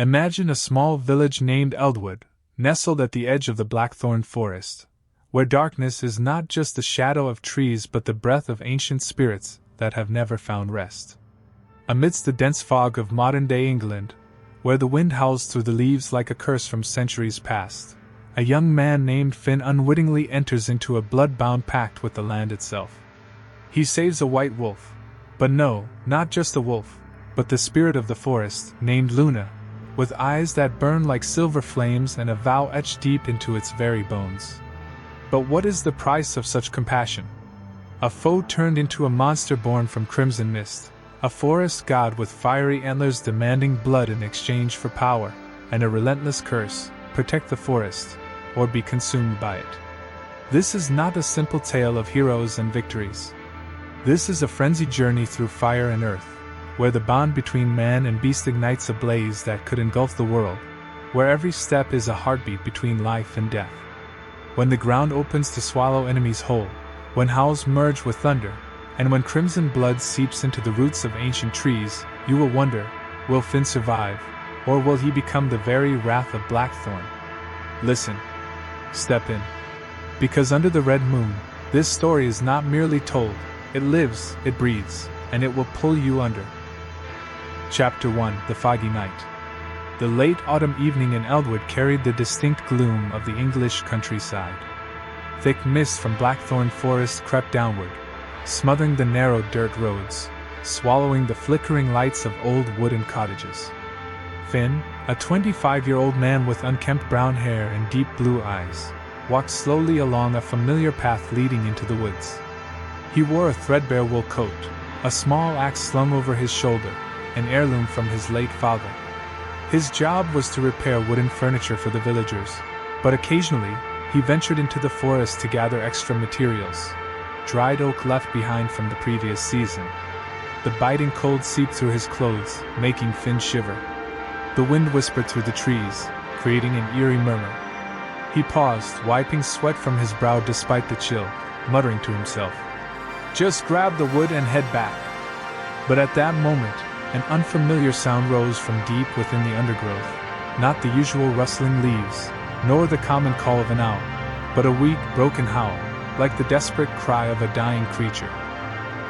Imagine a small village named Eldwood, nestled at the edge of the Blackthorn forest, where darkness is not just the shadow of trees but the breath of ancient spirits that have never found rest. Amidst the dense fog of modern-day England, where the wind howls through the leaves like a curse from centuries past, a young man named Finn unwittingly enters into a blood-bound pact with the land itself. He saves a white wolf, but no, not just a wolf, but the spirit of the forest, named Luna, with eyes that burn like silver flames and a vow etched deep into its very bones. But what is the price of such compassion? A foe turned into a monster born from crimson mist, a forest god with fiery antlers demanding blood in exchange for power, and a relentless curse: protect the forest, or be consumed by it. This is not a simple tale of heroes and victories. This is a frenzied journey through fire and earth, where the bond between man and beast ignites a blaze that could engulf the world, where every step is a heartbeat between life and death. When the ground opens to swallow enemies whole, when howls merge with thunder, and when crimson blood seeps into the roots of ancient trees, you will wonder, will Finn survive, or will he become the very wrath of Blackthorn? Listen. Step in. Because under the red moon, this story is not merely told, it lives, it breathes, and it will pull you under. Chapter 1: The Foggy Night. The late autumn evening in Eldwood carried the distinct gloom of the English countryside. Thick mist from Blackthorn forest crept downward, smothering the narrow dirt roads, swallowing the flickering lights of old wooden cottages. Finn, a 25-year-old man with unkempt brown hair and deep blue eyes, walked slowly along a familiar path leading into the woods. He wore a threadbare wool coat, a small axe slung over his shoulder, an heirloom from his late father. His job was to repair wooden furniture for the villagers, but occasionally, he ventured into the forest to gather extra materials, dried oak left behind from the previous season. The biting cold seeped through his clothes, making Finn shiver. The wind whispered through the trees, creating an eerie murmur. He paused, wiping sweat from his brow despite the chill, muttering to himself, "Just grab the wood and head back." But at that moment, an unfamiliar sound rose from deep within the undergrowth, not the usual rustling leaves, nor the common call of an owl, but a weak, broken howl, like the desperate cry of a dying creature.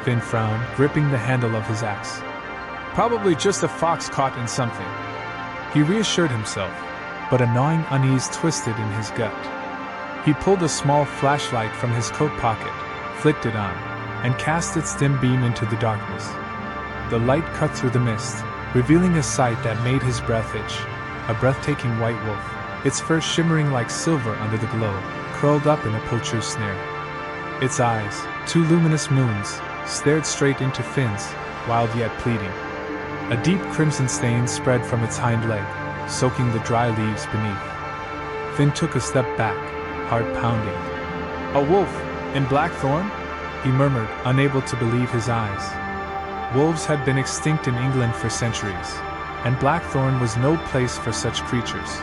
Finn frowned, gripping the handle of his axe. Probably just a fox caught in something, he reassured himself, but a gnawing unease twisted in his gut. He pulled a small flashlight from his coat pocket, flicked it on, and cast its dim beam into the darkness. The light cut through the mist, revealing a sight that made his breath itch: a breathtaking white wolf, its fur shimmering like silver under the glow, curled up in a poacher's snare. Its eyes, two luminous moons, stared straight into Finn's, wild yet pleading. A deep crimson stain spread from its hind leg, soaking the dry leaves beneath. Finn took a step back, heart pounding. "A wolf! In Blackthorn?" he murmured, unable to believe his eyes. Wolves had been extinct in England for centuries, and Blackthorn was no place for such creatures.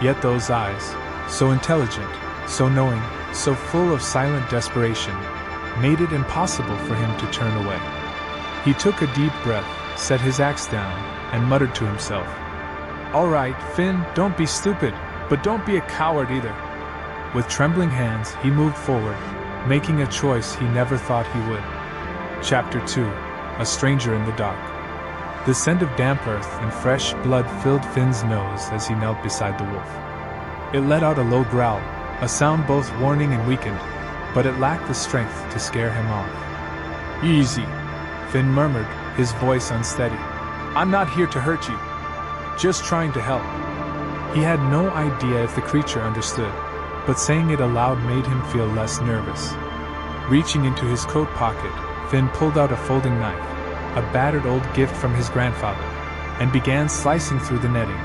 Yet those eyes, so intelligent, so knowing, so full of silent desperation, made it impossible for him to turn away. He took a deep breath, set his axe down, and muttered to himself, "All right, Finn, don't be stupid, but don't be a coward either." With trembling hands, he moved forward, making a choice he never thought he would. Chapter 2: A Stranger in the Dark. The scent of damp earth and fresh blood filled Finn's nose as he knelt beside the wolf. It let out a low growl, a sound both warning and weakened, but it lacked the strength to scare him off. "Easy," Finn murmured, his voice unsteady. "I'm not here to hurt you. Just trying to help." He had no idea if the creature understood, but saying it aloud made him feel less nervous. Reaching into his coat pocket, Finn pulled out a folding knife, a battered old gift from his grandfather, and began slicing through the netting.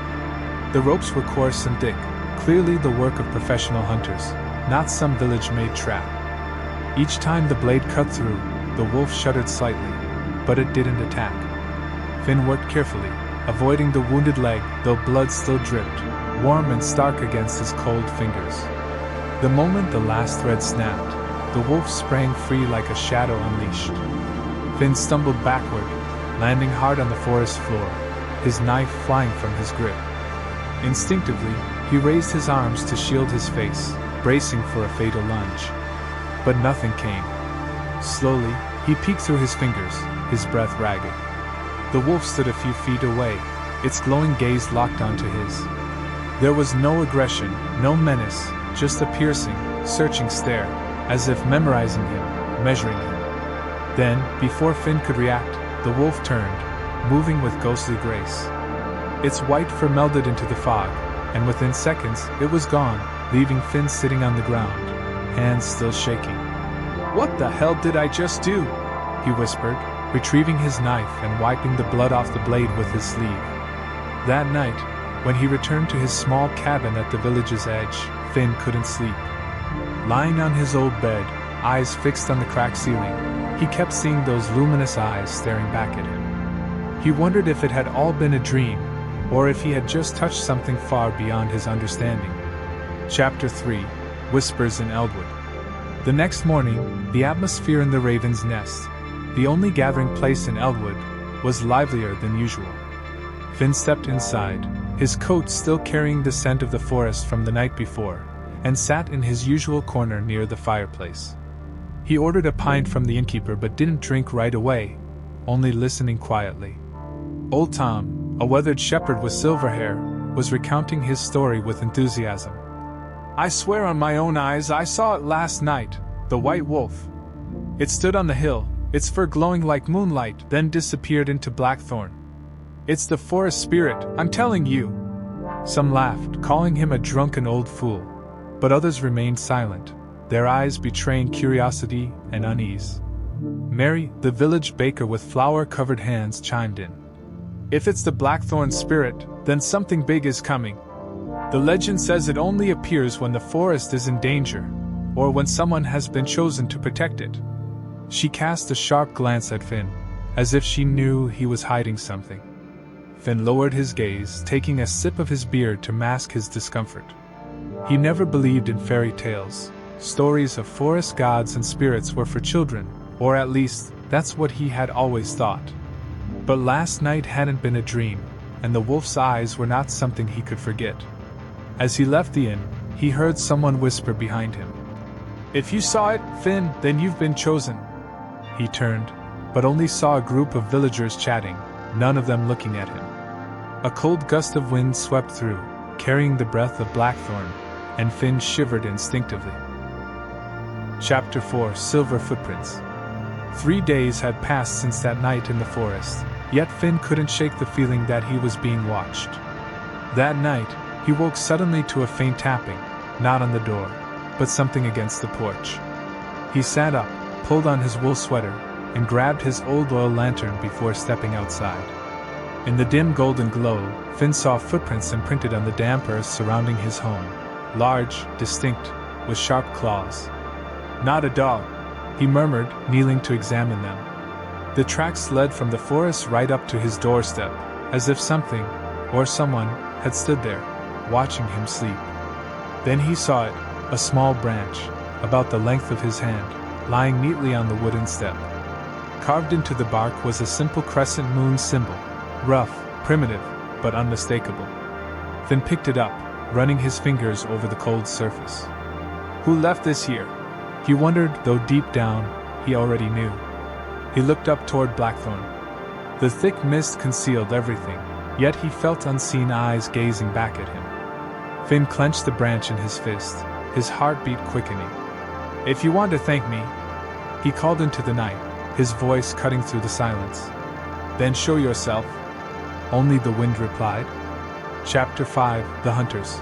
The ropes were coarse and thick, clearly the work of professional hunters, not some village-made trap. Each time the blade cut through, the wolf shuddered slightly, but it didn't attack. Finn worked carefully, avoiding the wounded leg, though blood still dripped, warm and stark against his cold fingers. The moment the last thread snapped, the wolf sprang free like a shadow unleashed. Finn stumbled backward, landing hard on the forest floor, his knife flying from his grip. Instinctively, he raised his arms to shield his face, bracing for a fatal lunge. But nothing came. Slowly, he peeked through his fingers, his breath ragged. The wolf stood a few feet away, its glowing gaze locked onto his. There was no aggression, no menace, just a piercing, searching stare, as if memorizing him, measuring him. Then, before Finn could react, the wolf turned, moving with ghostly grace. Its white fur melded into the fog, and within seconds it was gone, leaving Finn sitting on the ground, hands still shaking. "What the hell did I just do?" he whispered, retrieving his knife and wiping the blood off the blade with his sleeve. That night, when he returned to his small cabin at the village's edge, Finn couldn't sleep. Lying on his old bed, eyes fixed on the cracked ceiling, he kept seeing those luminous eyes staring back at him. He wondered if it had all been a dream, or if he had just touched something far beyond his understanding. Chapter 3: Whispers in Eldwood. The next morning, the atmosphere in the Raven's Nest, the only gathering place in Eldwood, was livelier than usual. Finn stepped inside, his coat still carrying the scent of the forest from the night before, and sat in his usual corner near the fireplace. He ordered a pint from the innkeeper but didn't drink right away, only listening quietly. Old Tom, a weathered shepherd with silver hair, was recounting his story with enthusiasm. "I swear on my own eyes I saw it last night, the white wolf. It stood on the hill, its fur glowing like moonlight, then disappeared into Blackthorn. It's the forest spirit, I'm telling you." Some laughed, calling him a drunken old fool, but others remained silent, their eyes betraying curiosity and unease. Mary, the village baker with flour-covered hands, chimed in. "If it's the Blackthorn spirit, then something big is coming. The legend says it only appears when the forest is in danger, or when someone has been chosen to protect it." She cast a sharp glance at Finn, as if she knew he was hiding something. Finn lowered his gaze, taking a sip of his beer to mask his discomfort. He never believed in fairy tales. Stories of forest gods and spirits were for children, or at least, that's what he had always thought. But last night hadn't been a dream, and the wolf's eyes were not something he could forget. As he left the inn, he heard someone whisper behind him. "If you saw it, Finn, then you've been chosen." He turned, but only saw a group of villagers chatting, none of them looking at him. A cold gust of wind swept through, carrying the breath of Blackthorn, and Finn shivered instinctively. Chapter 4: Silver Footprints. 3 days had passed since that night in the forest, yet Finn couldn't shake the feeling that he was being watched. That night, he woke suddenly to a faint tapping, not on the door, but something against the porch. He sat up, pulled on his wool sweater, and grabbed his old oil lantern before stepping outside. In the dim golden glow, Finn saw footprints imprinted on the damp earth surrounding his home, large, distinct, with sharp claws. "Not a dog," he murmured, kneeling to examine them. The tracks led from the forest right up to his doorstep, as if something, or someone, had stood there, watching him sleep. Then he saw it, a small branch, about the length of his hand, lying neatly on the wooden step. Carved into the bark was a simple crescent moon symbol, rough, primitive, but unmistakable. Finn picked it up, running his fingers over the cold surface. Who left this here? He wondered, though deep down, he already knew. He looked up toward Blackthorn. The thick mist concealed everything, yet he felt unseen eyes gazing back at him. Finn clenched the branch in his fist, his heartbeat quickening. "If you want to thank me," he called into the night, his voice cutting through the silence. "Then show yourself." Only the wind replied. Chapter 5: The Hunters.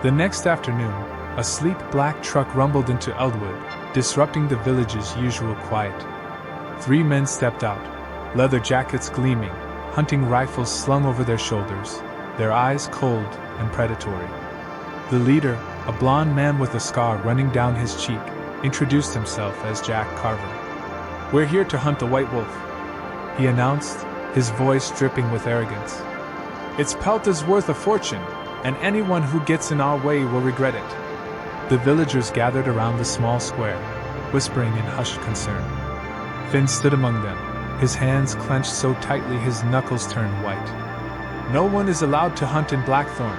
The next afternoon, a sleek black truck rumbled into Eldwood, disrupting the village's usual quiet. 3 men stepped out, leather jackets gleaming, hunting rifles slung over their shoulders, their eyes cold and predatory. The leader, a blond man with a scar running down his cheek, introduced himself as Jack Carver. "We're here to hunt the white wolf," he announced, his voice dripping with arrogance. "Its pelt is worth a fortune, and anyone who gets in our way will regret it." The villagers gathered around the small square, whispering in hushed concern. Finn stood among them, his hands clenched so tightly his knuckles turned white. No one is allowed to hunt in Blackthorn.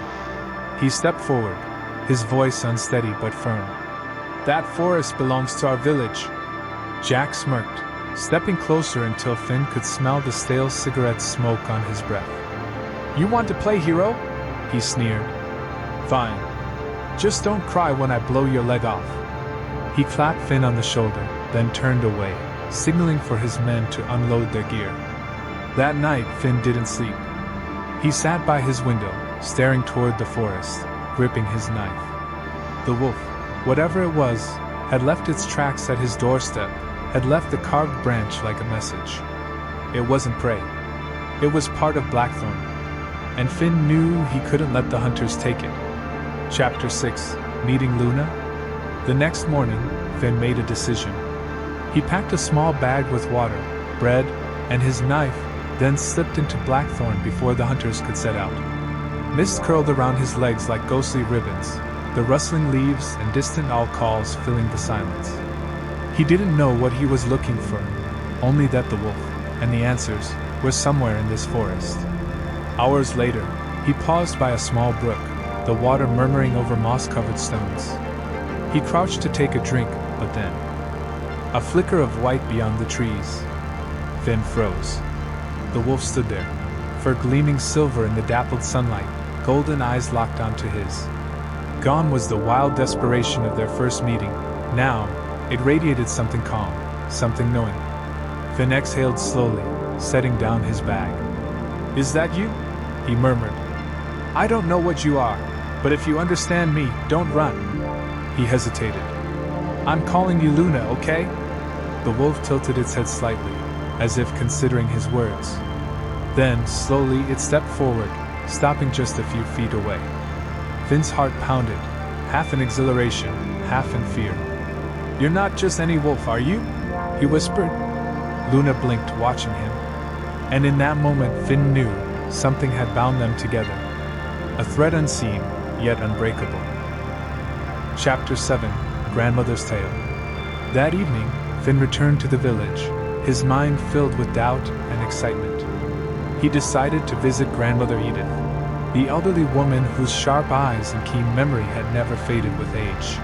He stepped forward, his voice unsteady but firm. That forest belongs to our village. Jack smirked, stepping closer until Finn could smell the stale cigarette smoke on his breath. You want to play hero? He sneered. Fine. Just don't cry when I blow your leg off. He clapped Finn on the shoulder, then turned away, signaling for his men to unload their gear. That night, Finn didn't sleep. He sat by his window, staring toward the forest, gripping his knife. The wolf, whatever it was, had left its tracks at his doorstep, had left the carved branch like a message. It wasn't prey. It was part of Blackthorn. And Finn knew he couldn't let the hunters take it. Chapter 6, Meeting Luna? The next morning, Finn made a decision. He packed a small bag with water, bread, and his knife, then slipped into Blackthorn before the hunters could set out. Mist curled around his legs like ghostly ribbons, the rustling leaves and distant owl calls filling the silence. He didn't know what he was looking for, only that the wolf, and the answers, were somewhere in this forest. Hours later, he paused by a small brook, the water murmuring over moss-covered stones. He crouched to take a drink, but then, a flicker of white beyond the trees. Finn froze. The wolf stood there, fur gleaming silver in the dappled sunlight, golden eyes locked onto his. Gone was the wild desperation of their first meeting. Now, it radiated something calm, something knowing. Finn exhaled slowly, setting down his bag. Is that you? He murmured. I don't know what you are, but if you understand me, don't run. He hesitated. I'm calling you Luna, okay? The wolf tilted its head slightly, as if considering his words. Then, slowly, it stepped forward, stopping just a few feet away. Finn's heart pounded, half in exhilaration, half in fear. You're not just any wolf, are you? He whispered. Luna blinked, watching him. And in that moment, Finn knew something had bound them together. A thread unseen, yet unbreakable. Chapter 7, Grandmother's Tale. That evening, Finn returned to the village, his mind filled with doubt and excitement. He decided to visit Grandmother Edith, the elderly woman whose sharp eyes and keen memory had never faded with age.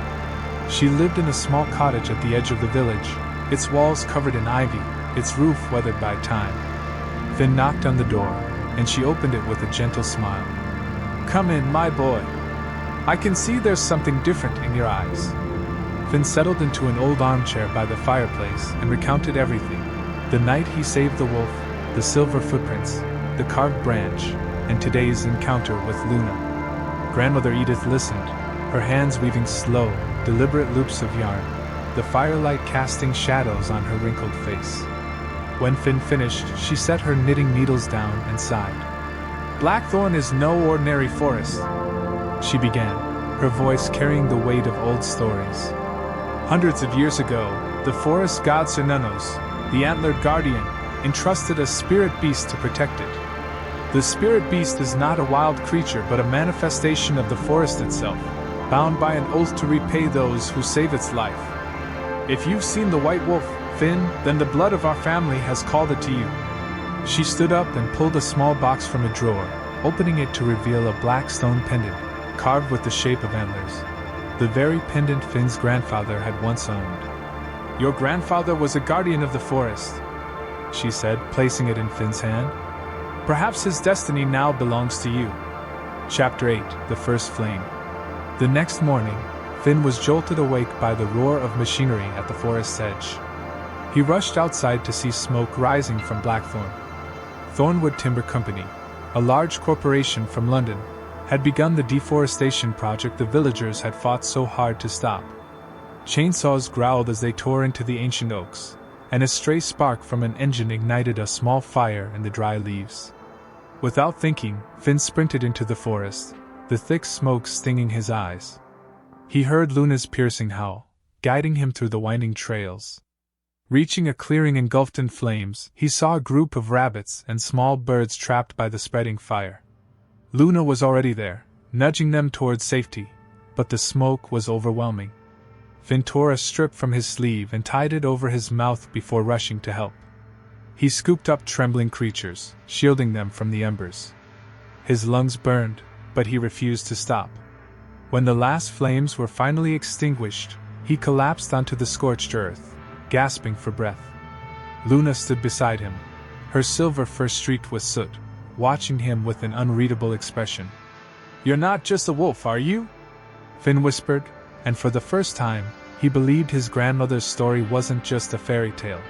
She lived in a small cottage at the edge of the village, its walls covered in ivy, its roof weathered by time. Finn knocked on the door, and she opened it with a gentle smile. Come in, my boy. I can see there's something different in your eyes. Finn settled into an old armchair by the fireplace and recounted everything. The night he saved the wolf, the silver footprints, the carved branch, and today's encounter with Luna. Grandmother Edith listened, her hands weaving slow, deliberate loops of yarn, the firelight casting shadows on her wrinkled face. When Finn finished, she set her knitting needles down and sighed. Blackthorn is no ordinary forest, she began, her voice carrying the weight of old stories. Hundreds of years ago, the forest god Cernunnos, the antlered guardian, entrusted a spirit beast to protect it. The spirit beast is not a wild creature but a manifestation of the forest itself, bound by an oath to repay those who save its life. If you've seen the white wolf, Finn, then the blood of our family has called it to you. She stood up and pulled a small box from a drawer, opening it to reveal a black stone pendant, carved with the shape of antlers. The very pendant Finn's grandfather had once owned. Your grandfather was a guardian of the forest, she said, placing it in Finn's hand. Perhaps his destiny now belongs to you. Chapter 8, The First Flame. The next morning, Finn was jolted awake by the roar of machinery at the forest's edge. He rushed outside to see smoke rising from Blackthorn. Thornwood Timber Company, a large corporation from London, had begun the deforestation project the villagers had fought so hard to stop. Chainsaws growled as they tore into the ancient oaks, and a stray spark from an engine ignited a small fire in the dry leaves. Without thinking, Finn sprinted into the forest, the thick smoke stinging his eyes. He heard Luna's piercing howl, guiding him through the winding trails. Reaching a clearing engulfed in flames, he saw a group of rabbits and small birds trapped by the spreading fire. Luna was already there, nudging them towards safety, but the smoke was overwhelming. Finn tore a strip from his sleeve and tied it over his mouth before rushing to help. He scooped up trembling creatures, shielding them from the embers. His lungs burned, but he refused to stop. When the last flames were finally extinguished, he collapsed onto the scorched earth, gasping for breath. Luna stood beside him, her silver fur streaked with soot, watching him with an unreadable expression. "You're not just a wolf, are you?" Finn whispered, and for the first time, he believed his grandmother's story wasn't just a fairy tale.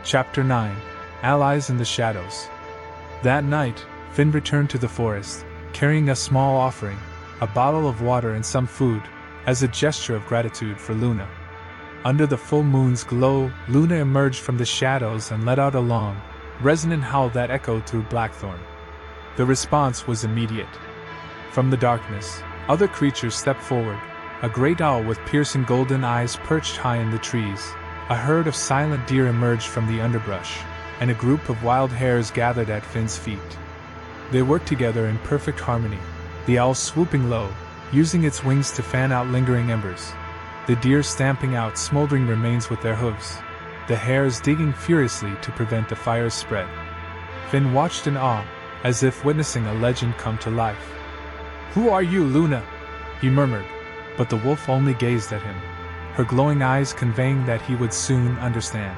Chapter 9: Allies in the Shadows. That night, Finn returned to the forest, carrying a small offering, a bottle of water and some food, as a gesture of gratitude for Luna. Under the full moon's glow, Luna emerged from the shadows and let out a long, resonant howl that echoed through Blackthorn. The response was immediate. From the darkness, other creatures stepped forward, a great owl with piercing golden eyes perched high in the trees, a herd of silent deer emerged from the underbrush, and a group of wild hares gathered at Finn's feet. They worked together in perfect harmony, the owl swooping low, using its wings to fan out lingering embers, the deer stamping out smoldering remains with their hooves, the hares digging furiously to prevent the fire's spread. Finn watched in awe, as if witnessing a legend come to life. "Who are you, Luna?" he murmured, but the wolf only gazed at him, her glowing eyes conveying that he would soon understand.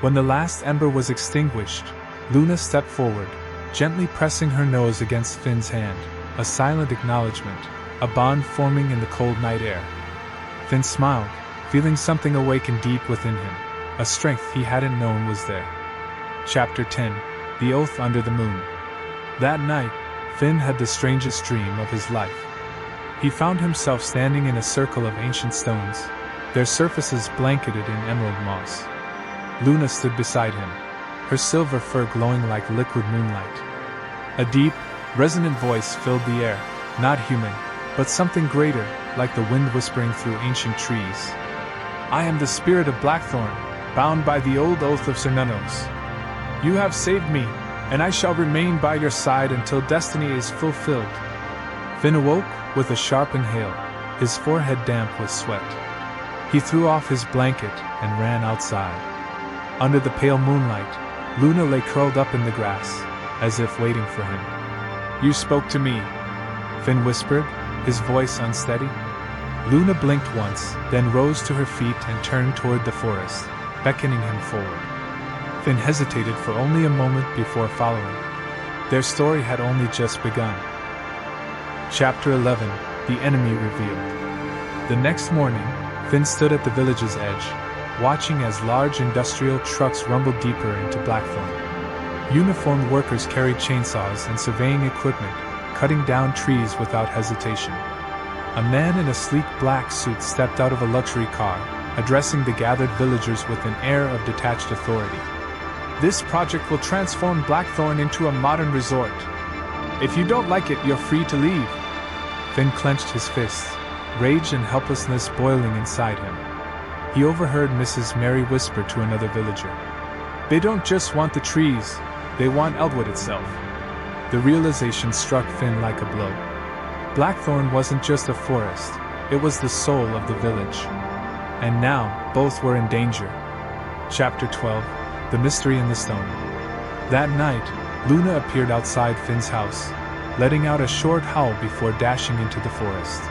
When the last ember was extinguished, Luna stepped forward, gently pressing her nose against Finn's hand, a silent acknowledgement, a bond forming in the cold night air. Finn smiled, feeling something awaken deep within him, a strength he hadn't known was there. Chapter 10: The Oath Under the Moon. That night, Finn had the strangest dream of his life. He found himself standing in a circle of ancient stones, their surfaces blanketed in emerald moss. Luna stood beside him, her silver fur glowing like liquid moonlight. A deep, resonant voice filled the air, not human, but something greater, like the wind whispering through ancient trees. "I am the spirit of Blackthorn, bound by the old oath of Sir Nunnos. You have saved me, and I shall remain by your side until destiny is fulfilled." Finn awoke with a sharp inhale, his forehead damp with sweat. He threw off his blanket and ran outside. Under the pale moonlight, Luna lay curled up in the grass, as if waiting for him. "You spoke to me," Finn whispered, his voice unsteady. Luna blinked once, then rose to her feet and turned toward the forest, beckoning him forward. Finn hesitated for only a moment before following. Their story had only just begun. Chapter 11: The Enemy Revealed. The next morning, Finn stood at the village's edge, watching as large industrial trucks rumbled deeper into Blackthorn. Uniformed workers carried chainsaws and surveying equipment, cutting down trees without hesitation. A man in a sleek black suit stepped out of a luxury car, addressing the gathered villagers with an air of detached authority. "This project will transform Blackthorn into a modern resort. If you don't like it, you're free to leave." Finn clenched his fists, rage and helplessness boiling inside him. He overheard Mrs. Mary whisper to another villager, "They don't just want the trees, they want Eldwood itself." The realization struck Finn like a blow. Blackthorn wasn't just a forest, it was the soul of the village. And now, both were in danger. Chapter 12: The Mystery in the Stone. That night, Luna appeared outside Finn's house, letting out a short howl before dashing into the forest.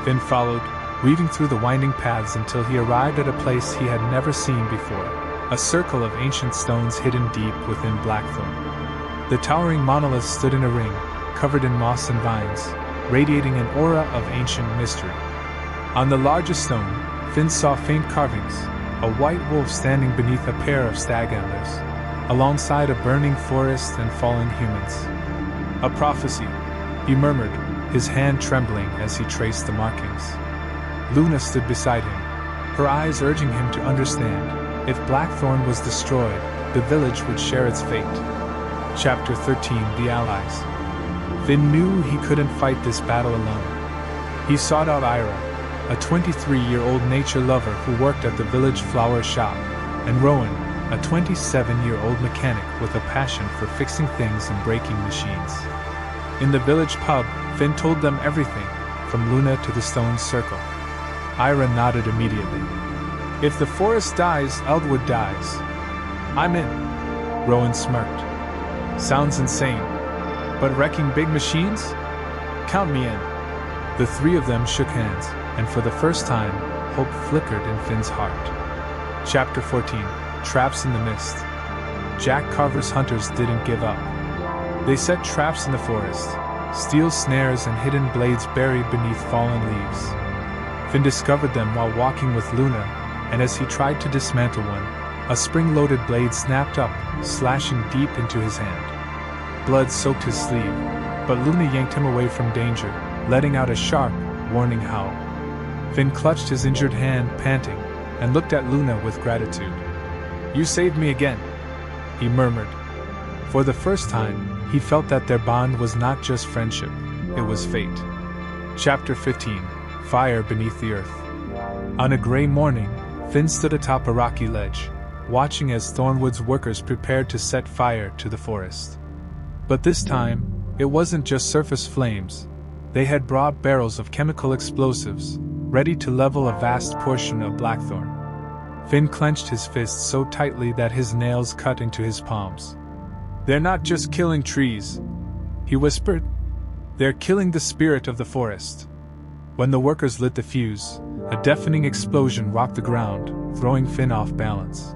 Finn followed, weaving through the winding paths until he arrived at a place he had never seen before, a circle of ancient stones hidden deep within Blackthorn. The towering monoliths stood in a ring, covered in moss and vines, radiating an aura of ancient mystery. On the largest stone, Finn saw faint carvings, a white wolf standing beneath a pair of stag antlers, alongside a burning forest and fallen humans. "A prophecy," he murmured, his hand trembling as he traced the markings. Luna stood beside him, her eyes urging him to understand. If Blackthorn was destroyed, the village would share its fate. Chapter 13: The Allies. Finn knew he couldn't fight this battle alone. He sought out Ira, a 23-year-old nature lover who worked at the village flower shop, and Rowan, a 27-year-old mechanic with a passion for fixing things and breaking machines. In the village pub, Finn told them everything, from Luna to the stone circle. Ira nodded immediately. "If the forest dies, Eldwood dies." "I'm in," Rowan smirked. "Sounds insane." But wrecking big machines? Count me in. The three of them shook hands, and for the first time, hope flickered in Finn's heart. Chapter 14: Traps in the Mist. Jack Carver's hunters didn't give up. They set traps in the forest, steel snares and hidden blades buried beneath fallen leaves. Finn discovered them while walking with Luna, and as he tried to dismantle one, a spring-loaded blade snapped up, slashing deep into his hand. Blood soaked his sleeve, but Luna yanked him away from danger, letting out a sharp, warning howl. Finn clutched his injured hand, panting, and looked at Luna with gratitude. "You saved me again," he murmured. For the first time, he felt that their bond was not just friendship, it was fate. Chapter 15: Fire Beneath the Earth. On a gray morning, Finn stood atop a rocky ledge, watching as Thornwood's workers prepared to set fire to the forest. But this time, it wasn't just surface flames. They had brought barrels of chemical explosives, ready to level a vast portion of Blackthorn. Finn clenched his fists so tightly that his nails cut into his palms. "They're not just killing trees," he whispered. "They're killing the spirit of the forest." When the workers lit the fuse, a deafening explosion rocked the ground, throwing Finn off balance.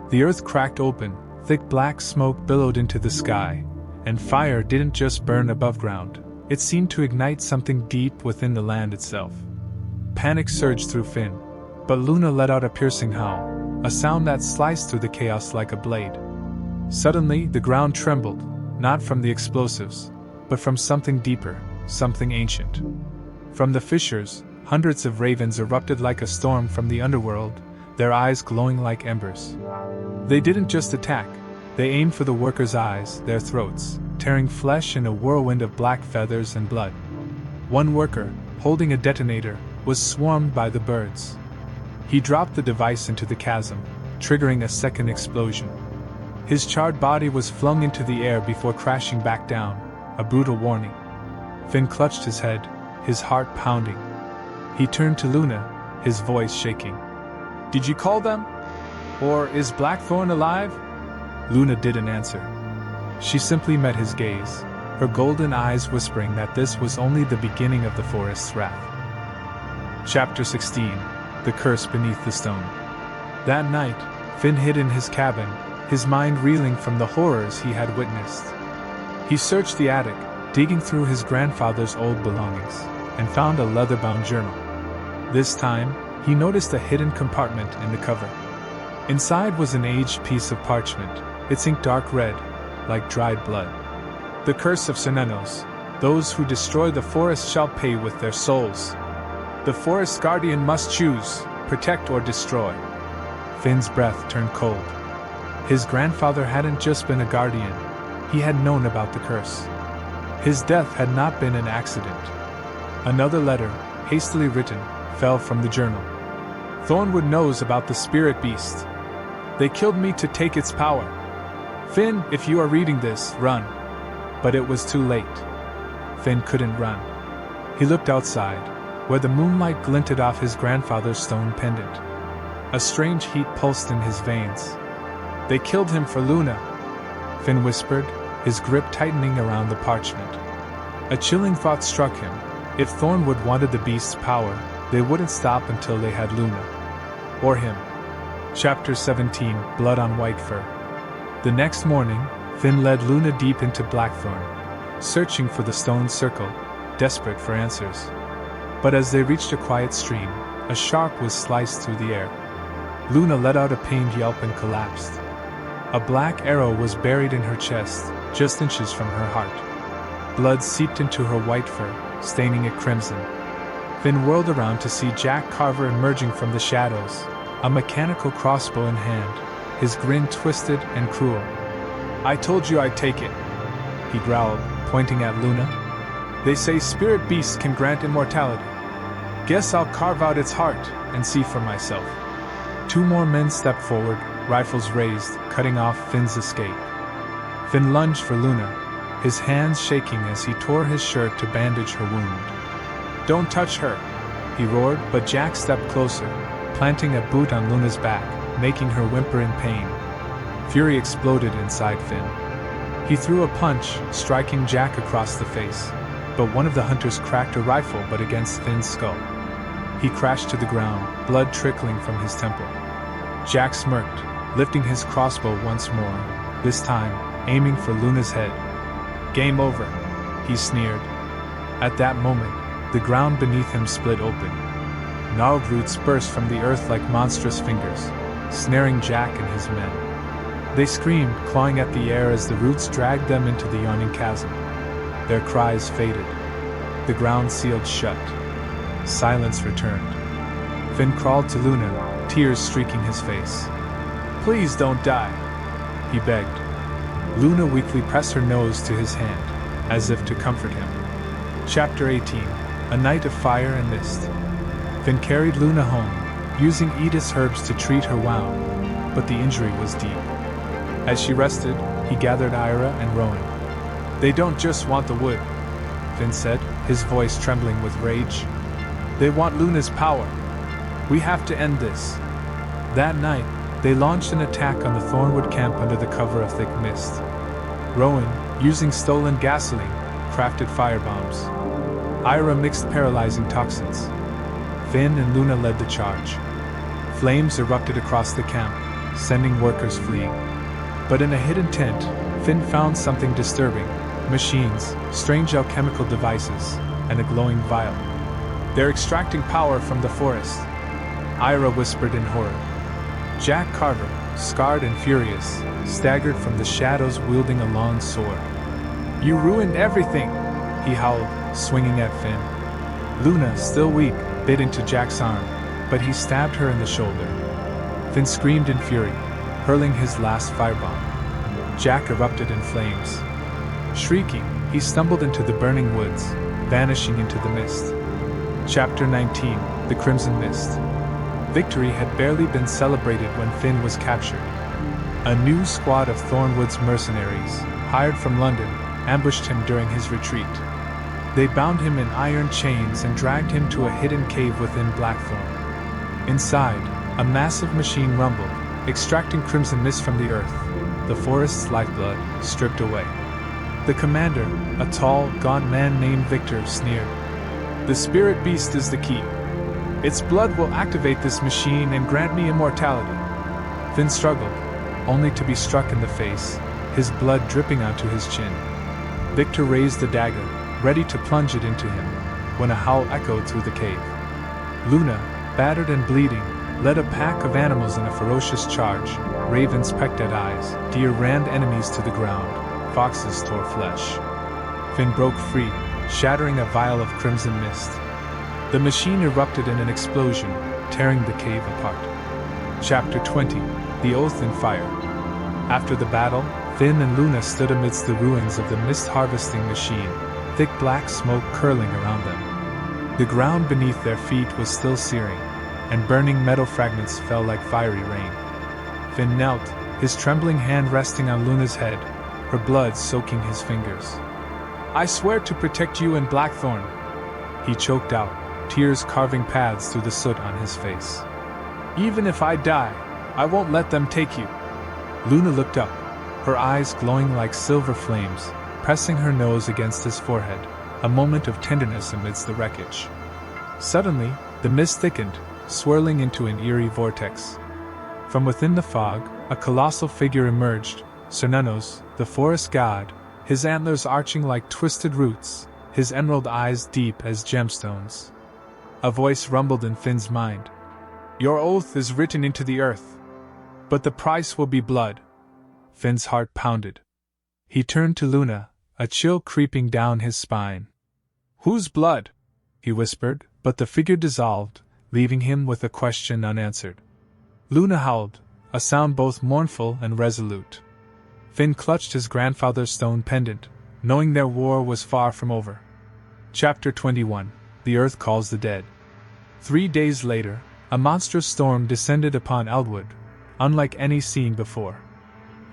The earth cracked open, thick black smoke billowed into the sky, and fire didn't just burn above ground, it seemed to ignite something deep within the land itself. Panic surged through Finn, but Luna let out a piercing howl, a sound that sliced through the chaos like a blade. Suddenly, the ground trembled, not from the explosives, but from something deeper, something ancient. From the fissures, hundreds of ravens erupted like a storm from the underworld, their eyes glowing like embers. They didn't just attack, they aimed for the workers' eyes, their throats, tearing flesh in a whirlwind of black feathers and blood. One worker, holding a detonator, was swarmed by the birds. He dropped the device into the chasm, triggering a second explosion. His charred body was flung into the air before crashing back down, a brutal warning. Finn clutched his head, his heart pounding. He turned to Luna, his voice shaking. "Did you call them? Or is Blackthorn alive?" Luna didn't answer. She simply met his gaze, her golden eyes whispering that this was only the beginning of the forest's wrath. Chapter 16: The Curse Beneath the Stone. That night, Finn hid in his cabin, his mind reeling from the horrors he had witnessed. He searched the attic, digging through his grandfather's old belongings, and found a leather-bound journal. This time, he noticed a hidden compartment in the cover. Inside was an aged piece of parchment, its ink dark red, like dried blood. "The curse of Senenos, those who destroy the forest shall pay with their souls. The forest guardian must choose, protect or destroy." Finn's breath turned cold. His grandfather hadn't just been a guardian, he had known about the curse. His death had not been an accident. Another letter, hastily written, fell from the journal. "Thornwood knows about the spirit beast. They killed me to take its power. Finn, if you are reading this, run." But it was too late. Finn couldn't run. He looked outside, where the moonlight glinted off his grandfather's stone pendant. A strange heat pulsed in his veins. "They killed him for Luna," Finn whispered, his grip tightening around the parchment. A chilling thought struck him. If Thornwood wanted the beast's power, they wouldn't stop until they had Luna. Or him. Chapter 17: Blood on White Fur. The next morning, Finn led Luna deep into Blackthorn, searching for the stone circle, desperate for answers. But as they reached a quiet stream, a sharp was sliced through the air. Luna let out a pained yelp and collapsed. A black arrow was buried in her chest, just inches from her heart. Blood seeped into her white fur, staining it crimson. Finn whirled around to see Jack Carver emerging from the shadows, a mechanical crossbow in hand, his grin twisted and cruel. "I told you I'd take it," he growled, pointing at Luna. "They say spirit beasts can grant immortality. Guess I'll carve out its heart and see for myself." Two more men stepped forward, rifles raised, cutting off Finn's escape. Finn lunged for Luna, his hands shaking as he tore his shirt to bandage her wound. "Don't touch her," he roared, but Jack stepped closer, planting a boot on Luna's back, making her whimper in pain. Fury exploded inside Finn. He threw a punch, striking Jack across the face, but one of the hunters cracked a rifle butt against Finn's skull. He crashed to the ground, blood trickling from his temple. Jack smirked, lifting his crossbow once more, this time aiming for Luna's head. "Game over," he sneered. At that moment, the ground beneath him split open. Gnarled roots burst from the earth like monstrous fingers, snaring Jack and his men. They screamed, clawing at the air as the roots dragged them into the yawning chasm. Their cries faded. The ground sealed shut. Silence returned. Finn crawled to Luna, tears streaking his face. "Please don't die," he begged. Luna weakly pressed her nose to his hand, as if to comfort him. Chapter 18: A Night of Fire and Mist. Finn carried Luna home, using Edith's herbs to treat her wound, but the injury was deep. As she rested, he gathered Ira and Rowan. "They don't just want the wood," Finn said, his voice trembling with rage. "They want Luna's power. We have to end this." That night, they launched an attack on the Thornwood camp under the cover of thick mist. Rowan, using stolen gasoline, crafted firebombs. Ira mixed paralyzing toxins. Finn and Luna led the charge. Flames erupted across the camp, sending workers fleeing. But in a hidden tent, Finn found something disturbing: machines, strange alchemical devices, and a glowing vial. "They're extracting power from the forest," Ira whispered in horror. Jack Carver, scarred and furious, staggered from the shadows wielding a long sword. "You ruined everything!" he howled, swinging at Finn. Luna, still weak, bit into Jack's arm, but he stabbed her in the shoulder. Finn screamed in fury, hurling his last firebomb. Jack erupted in flames. Shrieking, he stumbled into the burning woods, vanishing into the mist. Chapter 19: The Crimson Mist. Victory had barely been celebrated when Finn was captured. A new squad of Thornwood's mercenaries, hired from London, ambushed him during his retreat. They bound him in iron chains and dragged him to a hidden cave within Blackthorn. Inside, a massive machine rumbled, extracting crimson mist from the earth, the forest's lifeblood stripped away. The commander, a tall, gaunt man named Victor, sneered. "The spirit beast is the key. Its blood will activate this machine and grant me immortality." Finn struggled, only to be struck in the face, his blood dripping onto his chin. Victor raised the dagger, ready to plunge it into him, when a howl echoed through the cave. Luna, battered and bleeding, led a pack of animals in a ferocious charge. Ravens pecked at eyes, deer rammed enemies to the ground, foxes tore flesh. Finn broke free, shattering a vial of crimson mist. The machine erupted in an explosion, tearing the cave apart. Chapter 20: The Oath in Fire. After the battle, Finn and Luna stood amidst the ruins of the mist-harvesting machine, thick black smoke curling around them. The ground beneath their feet was still searing, and burning metal fragments fell like fiery rain. Finn knelt, his trembling hand resting on Luna's head, her blood soaking his fingers. "I swear to protect you and Blackthorn," he choked out, tears carving paths through the soot on his face. "Even if I die, I won't let them take you." Luna looked up, her eyes glowing like silver flames, pressing her nose against his forehead, a moment of tenderness amidst the wreckage. Suddenly, the mist thickened, swirling into an eerie vortex. From within the fog, a colossal figure emerged, Cernunnos, the forest god, his antlers arching like twisted roots, his emerald eyes deep as gemstones. A voice rumbled in Finn's mind. "Your oath is written into the earth. But the price will be blood." Finn's heart pounded. He turned to Luna, a chill creeping down his spine. "Whose blood?" he whispered, but the figure dissolved, leaving him with a question unanswered. Luna howled, a sound both mournful and resolute. Finn clutched his grandfather's stone pendant, knowing their war was far from over. Chapter 21: The Earth Calls the Dead. 3 days later, a monstrous storm descended upon Eldwood, unlike any seen before.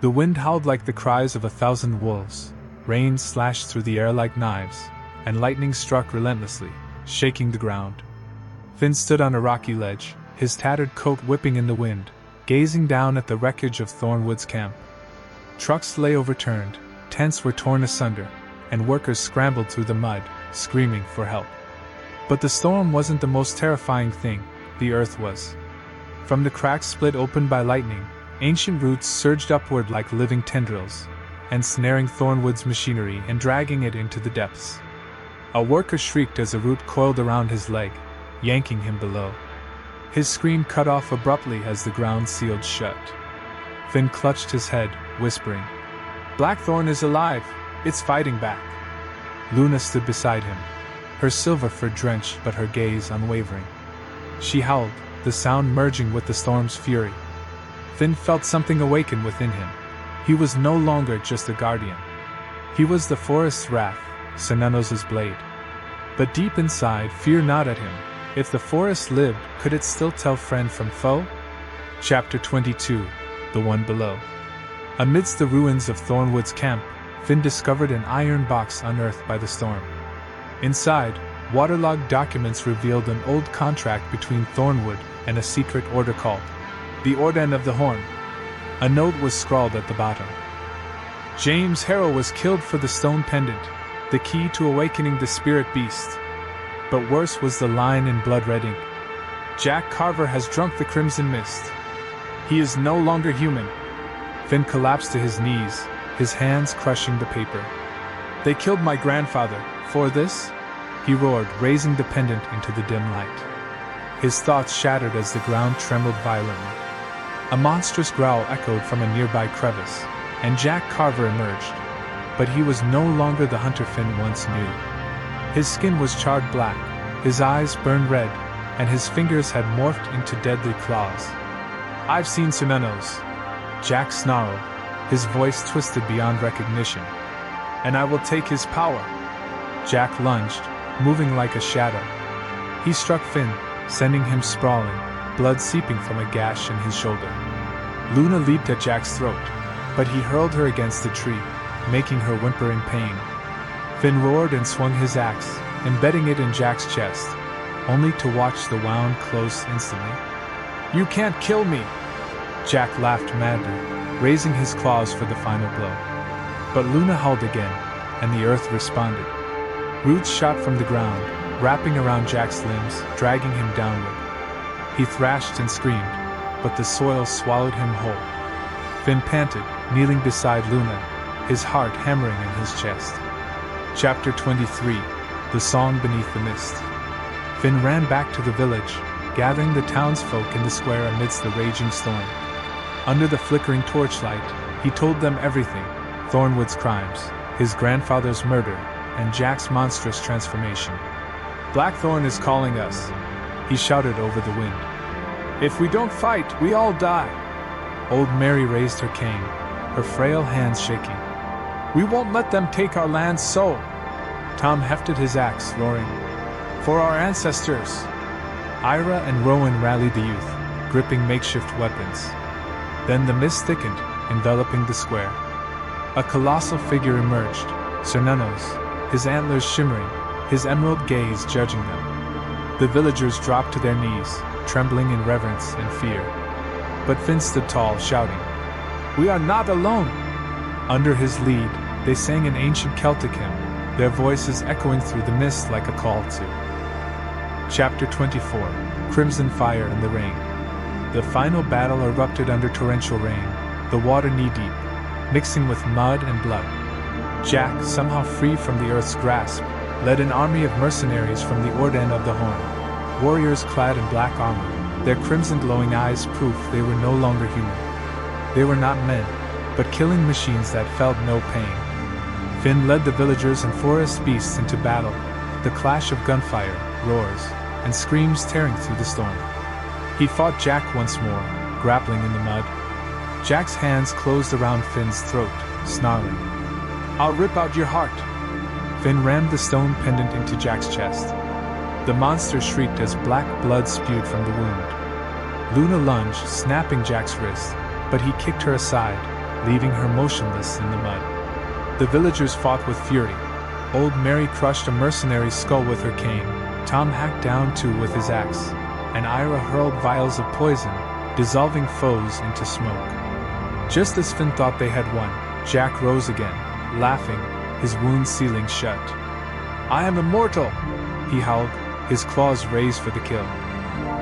The wind howled like the cries of 1,000 wolves, rain slashed through the air like knives, and lightning struck relentlessly, shaking the ground. Finn stood on a rocky ledge, his tattered coat whipping in the wind, gazing down at the wreckage of Thornwood's camp. Trucks lay overturned, tents were torn asunder, and workers scrambled through the mud, screaming for help. But the storm wasn't the most terrifying thing, the earth was. From the cracks split open by lightning, ancient roots surged upward like living tendrils, ensnaring Thornwood's machinery and dragging it into the depths. A worker shrieked as a root coiled around his leg, yanking him below. His scream cut off abruptly as the ground sealed shut. Finn clutched his head, whispering, "Blackthorn is alive! It's fighting back!" Luna stood beside him, her silver fur drenched but her gaze unwavering. She howled, the sound merging with the storm's fury. Finn felt something awaken within him. He was no longer just a guardian. He was the forest's wrath, Senanos's blade. But deep inside, fear gnawed at him. If the forest lived, could it still tell friend from foe? Chapter 22, The One Below. Amidst the ruins of Thornwood's camp, Finn discovered an iron box unearthed by the storm. Inside, waterlogged documents revealed an old contract between Thornwood and a secret order called the Orden of the Horn. A note was scrawled at the bottom. James Harrow was killed for the stone pendant, the key to awakening the spirit beast. But worse was the line in blood-red ink. Jack Carver has drunk the crimson mist. He is no longer human. Finn collapsed to his knees, his hands crushing the paper. They killed my grandfather. For this? He roared, raising the pendant into the dim light. His thoughts shattered as the ground trembled violently. A monstrous growl echoed from a nearby crevice, and Jack Carver emerged. But he was no longer the hunter Finn once knew. His skin was charred black, his eyes burned red, and his fingers had morphed into deadly claws. "I've seen Senanos," Jack snarled, his voice twisted beyond recognition. "And I will take his power." Jack lunged, moving like a shadow. He struck Finn, sending him sprawling, blood seeping from a gash in his shoulder. Luna leaped at Jack's throat, but he hurled her against the tree, making her whimper in pain. Finn roared and swung his axe, embedding it in Jack's chest, only to watch the wound close instantly. "You can't kill me!" Jack laughed madly, raising his claws for the final blow. But Luna howled again, and the earth responded. Roots shot from the ground, wrapping around Jack's limbs, dragging him downward. He thrashed and screamed, but the soil swallowed him whole. Finn panted, kneeling beside Luna, his heart hammering in his chest. Chapter 23, The Song Beneath the Mist. Finn ran back to the village, gathering the townsfolk in the square amidst the raging storm. Under the flickering torchlight, he told them everything: Thornwood's crimes, his grandfather's murder, and Jack's monstrous transformation. "Blackthorn is calling us," he shouted over the wind. "If we don't fight, we all die." Old Mary raised her cane, her frail hands shaking. "We won't let them take our land so." Tom hefted his axe, roaring, "For our ancestors!" Ira and Rowan rallied the youth, gripping makeshift weapons. Then the mist thickened, enveloping the square. A colossal figure emerged, Cernanos, his antlers shimmering, his emerald gaze judging them. The villagers dropped to their knees, trembling in reverence and fear. But Finn stood tall, shouting, "We are not alone!" Under his lead, they sang an ancient Celtic hymn, their voices echoing through the mist like a call to. Chapter 24, Crimson Fire in the Rain. The final battle erupted under torrential rain, the water knee-deep, mixing with mud and blood. Jack, somehow free from the earth's grasp, led an army of mercenaries from the Orden of the Horn, warriors clad in black armor, their crimson glowing eyes proof they were no longer human. They were not men, but killing machines that felt no pain. Finn led the villagers and forest beasts into battle, the clash of gunfire, roars, and screams tearing through the storm. He fought Jack once more, grappling in the mud. Jack's hands closed around Finn's throat, snarling, "I'll rip out your heart!" Finn rammed the stone pendant into Jack's chest. The monster shrieked as black blood spewed from the wound. Luna lunged, snapping Jack's wrist, but he kicked her aside, leaving her motionless in the mud. The villagers fought with fury. Old Mary crushed a mercenary's skull with her cane, Tom hacked down two with his axe, and Ira hurled vials of poison, dissolving foes into smoke. Just as Finn thought they had won, Jack rose again, laughing, his wounds sealing shut. "I am immortal!" he howled, his claws raised for the kill.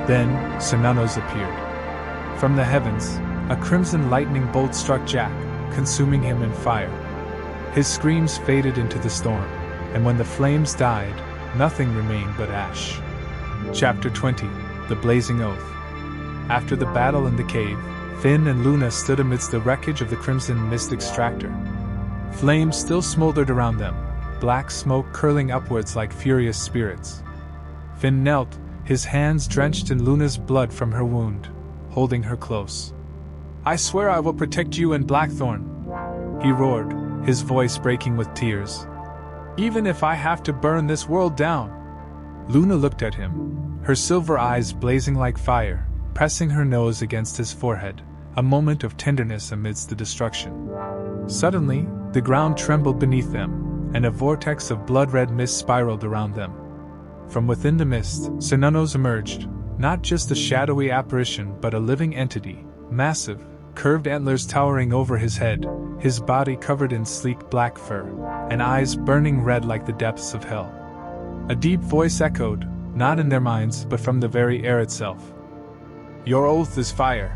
Then, Cernunnos appeared. From the heavens, a crimson lightning bolt struck Jack, consuming him in fire. His screams faded into the storm, and when the flames died, nothing remained but ash. Chapter 20: The Blazing Oath. After the battle in the cave, Finn and Luna stood amidst the wreckage of the Crimson Mist Extractor. Flames still smoldered around them, black smoke curling upwards like furious spirits. Finn knelt, his hands drenched in Luna's blood from her wound, holding her close. "I swear I will protect you and Blackthorn," he roared, his voice breaking with tears. "Even if I have to burn this world down." Luna looked at him, her silver eyes blazing like fire, pressing her nose against his forehead, a moment of tenderness amidst the destruction. Suddenly, the ground trembled beneath them, and a vortex of blood-red mist spiraled around them. From within the mist, Cernunnos emerged, not just a shadowy apparition but a living entity, massive, curved antlers towering over his head, his body covered in sleek black fur, and eyes burning red like the depths of hell. A deep voice echoed, not in their minds but from the very air itself. "Your oath is fire.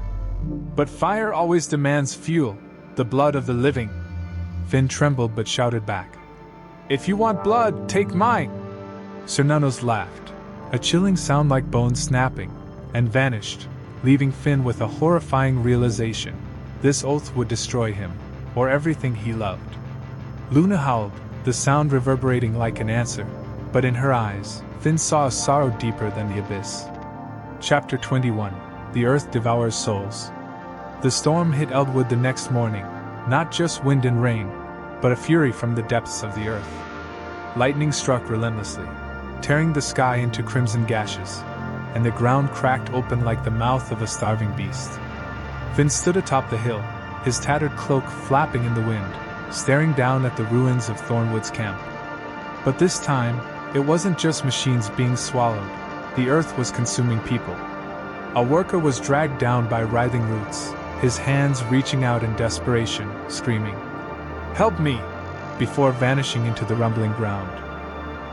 But fire always demands fuel, the blood of the living." Finn trembled but shouted back, "If you want blood, take mine!" Cernunnos laughed, a chilling sound like bones snapping, and vanished, leaving Finn with a horrifying realization: this oath would destroy him, or everything he loved. Luna howled, the sound reverberating like an answer, but in her eyes, Finn saw a sorrow deeper than the abyss. Chapter 21: The Earth Devours Souls. The storm hit Eldwood the next morning, not just wind and rain, but a fury from the depths of the earth. Lightning struck relentlessly, tearing the sky into crimson gashes, and the ground cracked open like the mouth of a starving beast. Finn stood atop the hill, his tattered cloak flapping in the wind, staring down at the ruins of Thornwood's camp. But this time, it wasn't just machines being swallowed, the earth was consuming people. A worker was dragged down by writhing roots, his hands reaching out in desperation, screaming, "Help me!" before vanishing into the rumbling ground.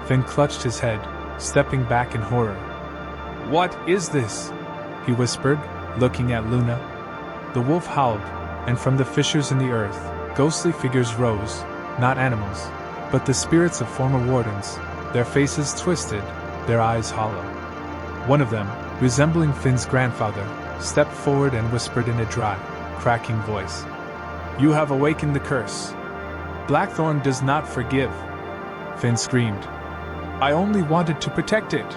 Finn clutched his head, stepping back in horror. "What is this?" he whispered, looking at Luna. The wolf howled, and from the fissures in the earth, ghostly figures rose, not animals, but the spirits of former wardens, their faces twisted, their eyes hollow. One of them, resembling Finn's grandfather, stepped forward and whispered in a dry, cracking voice, "You have awakened the curse. Blackthorn does not forgive." Finn screamed, "I only wanted to protect it."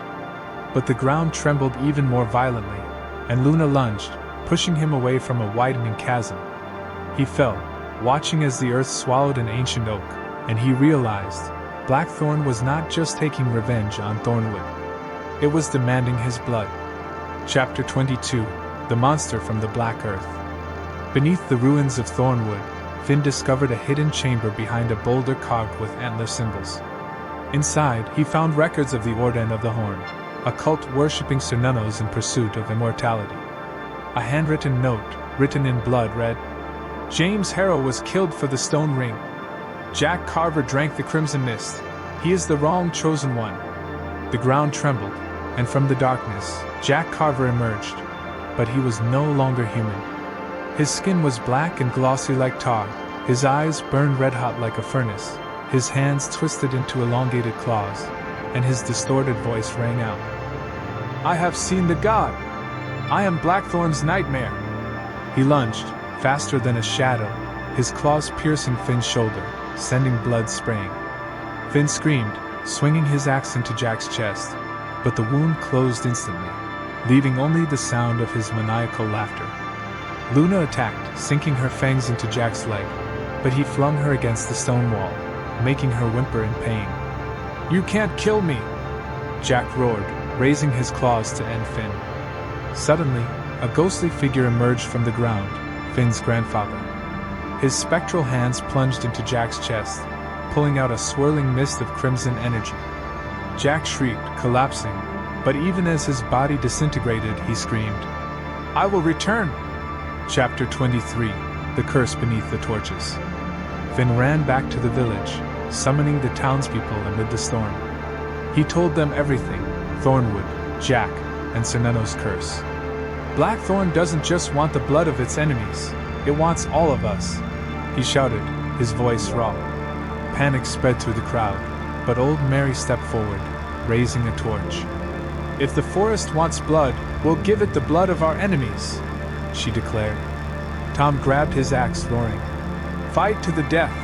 But the ground trembled even more violently, and Luna lunged, pushing him away from a widening chasm. He fell, watching as the earth swallowed an ancient oak, and he realized Blackthorn was not just taking revenge on Thornwood. It was demanding his blood. Chapter 22: The Monster from the Black Earth. Beneath the ruins of Thornwood, Finn discovered a hidden chamber behind a boulder carved with antler symbols. Inside, he found records of the Orden of the Horn, a cult worshipping Cernunnos in pursuit of immortality. A handwritten note, written in blood, read, "James Harrow was killed for the Stone Ring. Jack Carver drank the Crimson Mist. He is the wrong chosen one." The ground trembled, and from the darkness, Jack Carver emerged. But he was no longer human. His skin was black and glossy like tar, his eyes burned red-hot like a furnace, his hands twisted into elongated claws, and his distorted voice rang out, "I have seen the god! I am Blackthorn's nightmare!" He lunged, faster than a shadow, his claws piercing Finn's shoulder, sending blood spraying. Finn screamed, swinging his axe into Jack's chest, but the wound closed instantly, leaving only the sound of his maniacal laughter. Luna attacked, sinking her fangs into Jack's leg, but he flung her against the stone wall, making her whimper in pain. "You can't kill me!" Jack roared, raising his claws to end Finn. Suddenly, a ghostly figure emerged from the ground, Finn's grandfather. His spectral hands plunged into Jack's chest, pulling out a swirling mist of crimson energy. Jack shrieked, collapsing, but even as his body disintegrated, he screamed, "I will return!" Chapter 23: The Curse Beneath the Torches. Finn ran back to the village, summoning the townspeople amid the storm. He told them everything: Thornwood, Jack, and Cernunno's curse. Blackthorn doesn't just want the blood of its enemies, it wants all of us, he shouted, his voice raw. Panic spread through the crowd, but old Mary stepped forward, raising a torch. If the forest wants blood, we'll give it the blood of our enemies, she declared. Tom grabbed his axe, roaring, "Fight to the death!"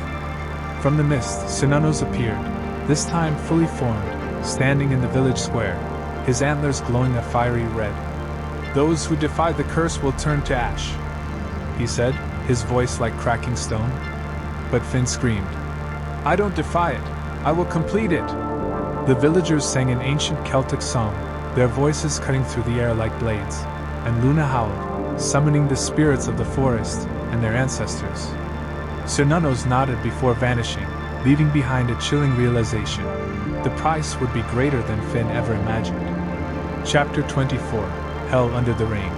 From the mist, Cernunnos appeared, this time fully formed, standing in the village square, his antlers glowing a fiery red. "Those who defy the curse will turn to ash," he said, his voice like cracking stone. But Finn screamed, "I don't defy it, I will complete it!" The villagers sang an ancient Celtic song, their voices cutting through the air like blades, and Luna howled, summoning the spirits of the forest and their ancestors. Cernunnos nodded before vanishing, leaving behind a chilling realization: the price would be greater than Finn ever imagined. Chapter 24: Hell Under the Rain.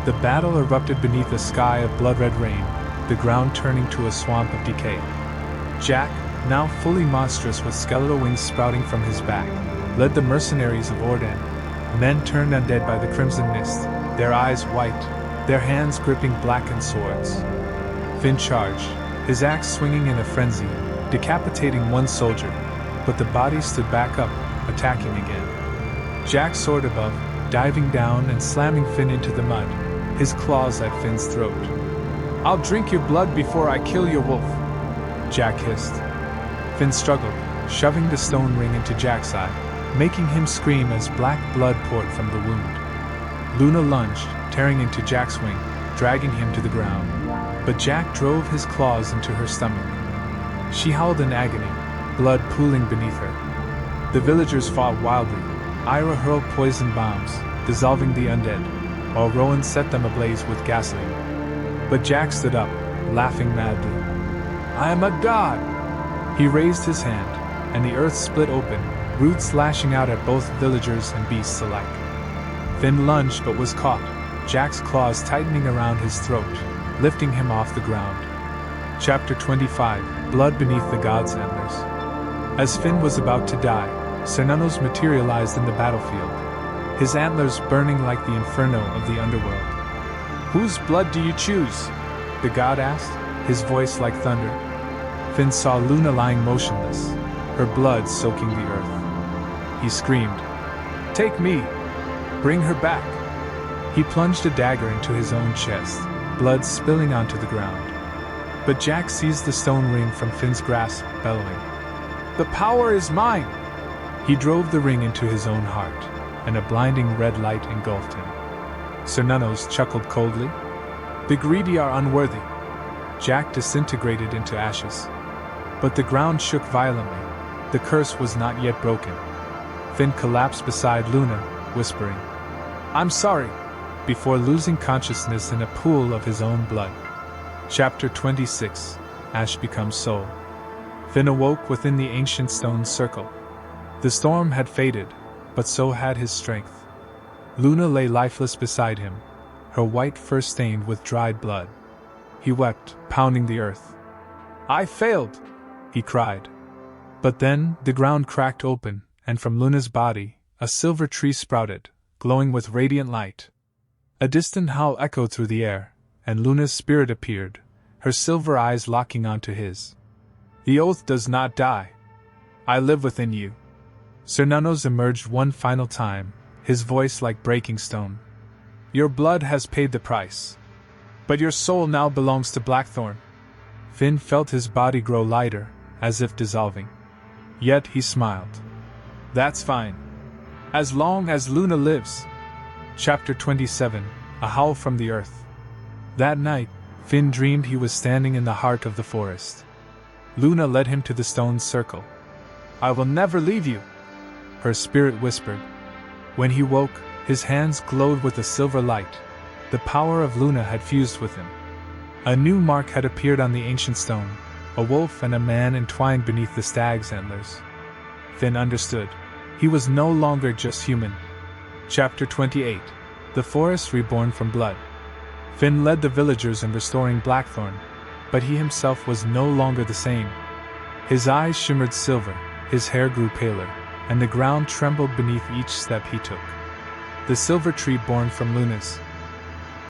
The battle erupted beneath a sky of blood-red rain, the ground turning to a swamp of decay. Jack, now fully monstrous with skeletal wings sprouting from his back, led the mercenaries of Orden, men turned undead by the crimson mist, their eyes white, their hands gripping blackened swords. Finn charged, his axe swinging in a frenzy, decapitating one soldier, but the body stood back up, attacking again. Jack soared above, diving down and slamming Finn into the mud, his claws at Finn's throat. "I'll drink your blood before I kill your wolf," Jack hissed. Finn struggled, shoving the stone ring into Jack's eye, making him scream as black blood poured from the wound. Luna lunged, tearing into Jack's wing, dragging him to the ground, but Jack drove his claws into her stomach. She howled in agony, blood pooling beneath her. The villagers fought wildly. Ira hurled poison bombs, dissolving the undead, while Rowan set them ablaze with gasoline. But Jack stood up, laughing madly. "I am a god!" He raised his hand, and the earth split open, roots lashing out at both villagers and beasts alike. Finn lunged but was caught, Jack's claws tightening around his throat, lifting him off the ground. Chapter 25: Blood Beneath the God's Antlers. As Finn was about to die, Cernunnos materialized in the battlefield, his antlers burning like the inferno of the underworld. "Whose blood do you choose?" the god asked, his voice like thunder. Finn saw Luna lying motionless, her blood soaking the earth. He screamed, "Take me! Bring her back!" He plunged a dagger into his own chest, blood spilling onto the ground. But Jack seized the stone ring from Finn's grasp, bellowing, "The power is mine!" He drove the ring into his own heart, and a blinding red light engulfed him. Cernunnos chuckled coldly. "The greedy are unworthy." Jack disintegrated into ashes. But the ground shook violently. The curse was not yet broken. Finn collapsed beside Luna, whispering, "I'm sorry," before losing consciousness in a pool of his own blood. Chapter 26: Ash Becomes Soul. Finn awoke within the ancient stone circle. The storm had faded, but so had his strength. Luna lay lifeless beside him, her white fur stained with dried blood. He wept, pounding the earth. "I failed!" he cried. But then, the ground cracked open, and from Luna's body, a silver tree sprouted, glowing with radiant light. A distant howl echoed through the air, and Luna's spirit appeared, her silver eyes locking onto his. "The oath does not die. I live within you." Cernunnos emerged one final time, his voice like breaking stone. "Your blood has paid the price. But your soul now belongs to Blackthorn." Finn felt his body grow lighter, as if dissolving. Yet he smiled. "That's fine. As long as Luna lives." Chapter 27: A Howl from the Earth. That night, Finn dreamed he was standing in the heart of the forest. Luna led him to the stone circle. "I will never leave you," her spirit whispered. When he woke, his hands glowed with a silver light. The power of Luna had fused with him. A new mark had appeared on the ancient stone, a wolf and a man entwined beneath the stag's antlers. Finn understood. He was no longer just human. Chapter 28: The Forest Reborn from Blood. Finn led the villagers in restoring Blackthorn, But he himself was no longer the same. His eyes shimmered silver, his hair grew paler, and the ground trembled beneath each step he took. The silver tree born from Luna's